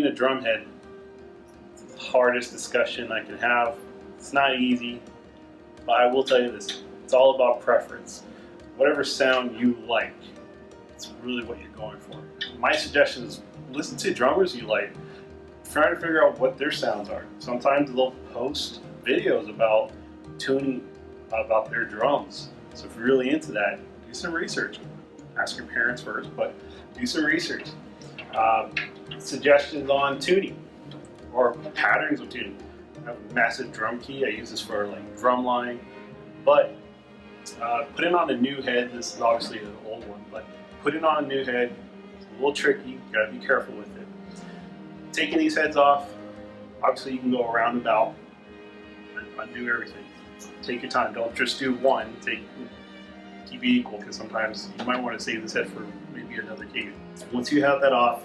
tuning a drum head is the hardest discussion I can have. It's not easy, but I will tell you this, it's all about preference. Whatever sound you like, it's really what you're going for. My suggestion is listen to drummers you like, try to figure out what their sounds are. Sometimes they'll post videos about tuning about their drums. So if you're really into that, do some research. Ask your parents first, but do some research. Suggestions on tuning or patterns of tuning. I have a massive drum key. I use this for like drum line, but putting on a new head, this is obviously an old one, but putting on a new head is a little tricky. You gotta be careful with it. Taking these heads off, obviously you can go around about and undo everything. Take your time. Don't just do one. Keep it equal, because sometimes you might want to save this head for maybe another occasion. Once you have that off,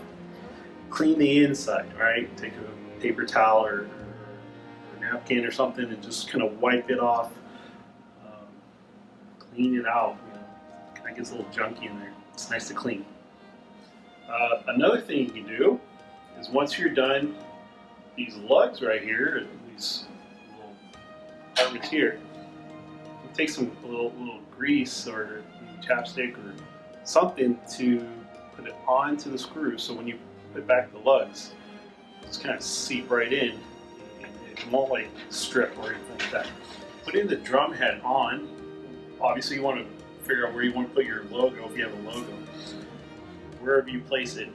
clean the inside. Right? Take a paper towel or a napkin or something and just kind of wipe it off. Clean it out. It kind of gets a little junky in there. It's nice to clean. Another thing you can do is once you're done, these lugs right here, these little compartments here, you take some little grease or chapstick or something to put it onto the screw, so when you put back the lugs, it's kind of seep right in. It won't like strip or anything like that. Putting the drum head on, obviously you want to figure out where you want to put your logo if you have a logo. Wherever you place it.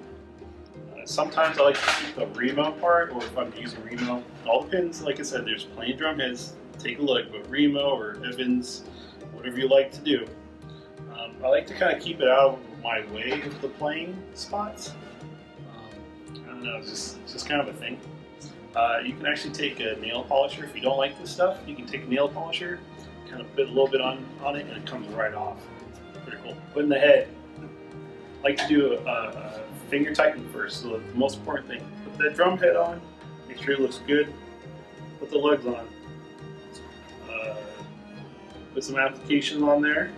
Sometimes I like to keep the Remo part, or if I'm using Remo, all depends. Like I said, there's plain drum heads. Take a look, but Remo or Evans, whatever you like to do. I like to kind of keep it out of my way of the playing spots. I don't know, it's just kind of a thing. You can actually take a nail polisher. If you don't like this stuff, you can take a nail polisher, kind of put a little bit on it, and it comes right off. Pretty cool. Putting the head, I like to do a finger tighten first. So the most important thing, put that drum head on, make sure it looks good. Put the lugs on. Put some applications on there,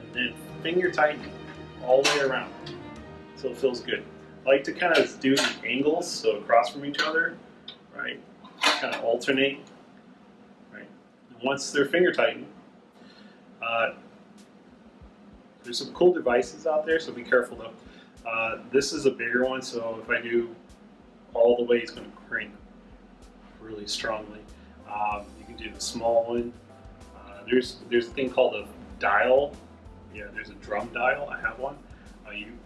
and then finger tighten all the way around so it feels good. I like to kind of do the angles so across from each other, right? Kind of alternate, right? And once they're finger tightened, there's some cool devices out there, so be careful though. This is a bigger one, so if I do all the way, it's going to crank really strongly. You can do the small one. There's a thing called a dial. Yeah, there's a drum dial. I have one.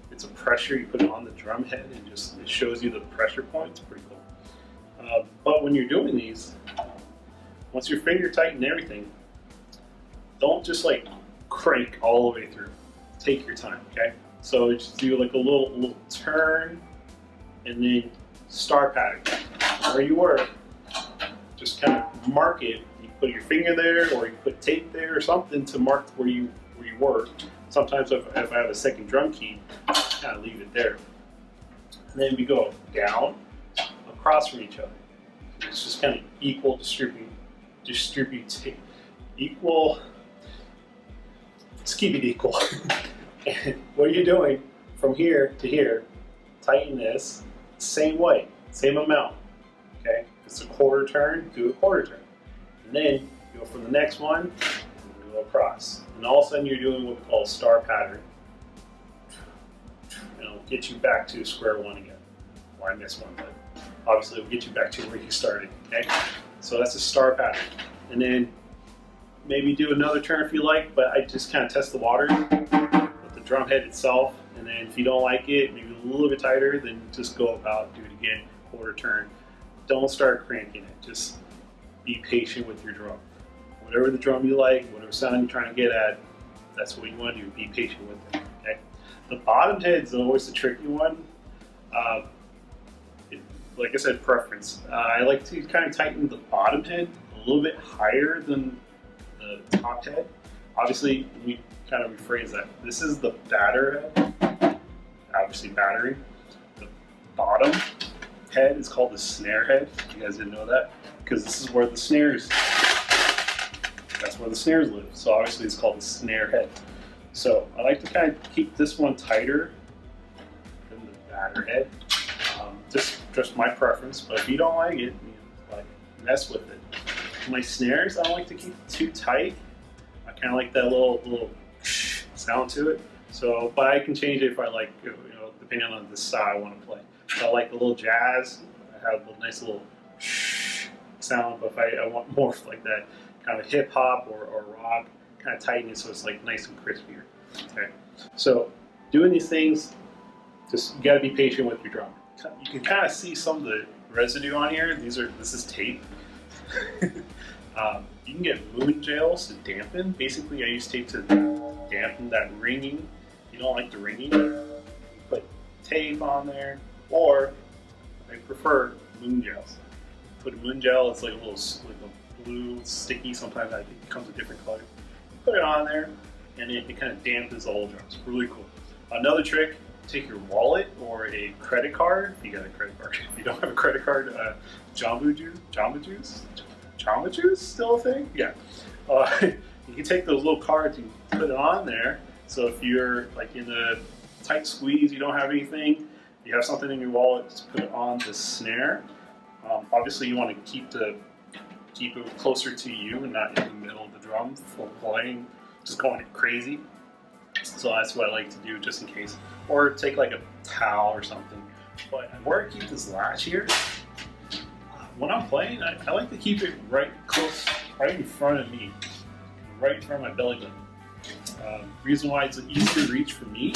It's a pressure. You put it on the drum head and it shows you the pressure points. Pretty cool. But when you're doing these, once your finger tighten everything, don't just like crank all the way through. Take your time, okay? So just do like a little turn and then star pattern. Where you were, just kind of mark it. You put your finger there, or you put tape there or something to mark where you were. Sometimes if I have a second drum key, I kind of leave it there. And then we go down, across from each other. It's just kind of equal equal. Let's keep it equal. And what are you doing from here to here? Tighten this, same way, same amount. Okay, if it's a quarter turn, do a quarter turn. And then go from the next one, and go across. And all of a sudden you're doing what we call a star pattern. And it'll get you back to square one again. Well, I missed one, but obviously it'll get you back to where you started, okay? So that's a star pattern. And then maybe do another turn if you like, but I just kind of test the water with the drum head itself. And then if you don't like it, maybe a little bit tighter, then just go about, do it again, quarter turn. Don't start cranking it, just be patient with your drum. Whatever the drum you like, whatever sound you're trying to get at, that's what you want to do, be patient with it, okay? The bottom head is always the tricky one. Like I said, preference. I like to kind of tighten the bottom head a little bit higher than the top head. Obviously, we kind of rephrase that. This is the batter head, obviously battering. The bottom head is called the snare head. You guys didn't know that? Because this is where the snares, that's where the snares live. So obviously it's called the snare head. So I like to kind of keep this one tighter than the batter head. Just just my preference. But if you don't like it, like mess with it. My snares, I don't like to keep it too tight. I kind of like that little sound to it. So, but I can change it if I like, depending on the style I want to play. If I like a little jazz, I have a nice little sound. But if I want more like that kind of hip hop or rock, kind of tighten it so it's like nice and crispier. Okay, so doing these things, just you got to be patient with your drum. You can kind of see some of the residue on here. This is tape. You can get moon gels to dampen. Basically, I use tape to dampen that ringing. If you don't like the ringing, you put tape on there, or I prefer moon gels. Put a moon gel. It's like a blue sticky. Sometimes I think it comes with different colors. Put it on there, and it kind of dampens the whole drum. It's really cool. Another trick: take your wallet or a credit card. If you got a credit card. If you don't have a credit card, Jamba Juice, still a thing? Yeah. You can take those little cards and put it on there. So if you're like in a tight squeeze, you don't have anything, you have something in your wallet, just put it on the snare. Obviously, you want to keep it closer to you and not in the middle of the drum, flying, just going crazy. So that's what I like to do, just in case. Or take like a towel or something. But where I keep this latch here, when I'm playing, I like to keep it right in front of me, right in front of my belly button. Reason why it's an easier reach for me.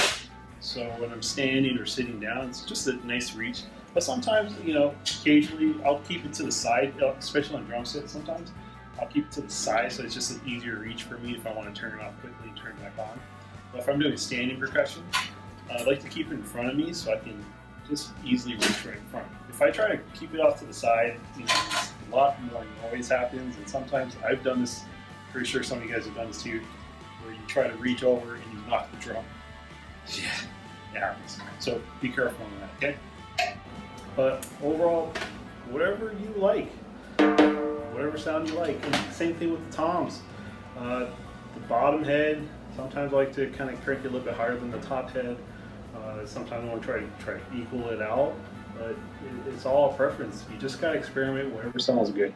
So when I'm standing or sitting down, it's just a nice reach. But sometimes, occasionally I'll keep it to the side, especially on drum sets. Sometimes I'll keep it to the side, so it's just an easier reach for me if I want to turn it off quickly and turn it back on. But if I'm doing standing percussion, I like to keep it in front of me so I can just easily reach right in front. If I try to keep it off to the side, a lot more noise happens, and sometimes I've done this, pretty sure some of you guys have done this too, where you try to reach over and you knock the drum. Yeah, it happens. So be careful on that, okay? But overall, whatever you like, whatever sound you like, and same thing with the toms. The bottom head, sometimes I like to kind of crank it a little bit higher than the top head. Sometimes I want to try to equal it out, but it's all a preference. You just gotta experiment. Whatever sounds good.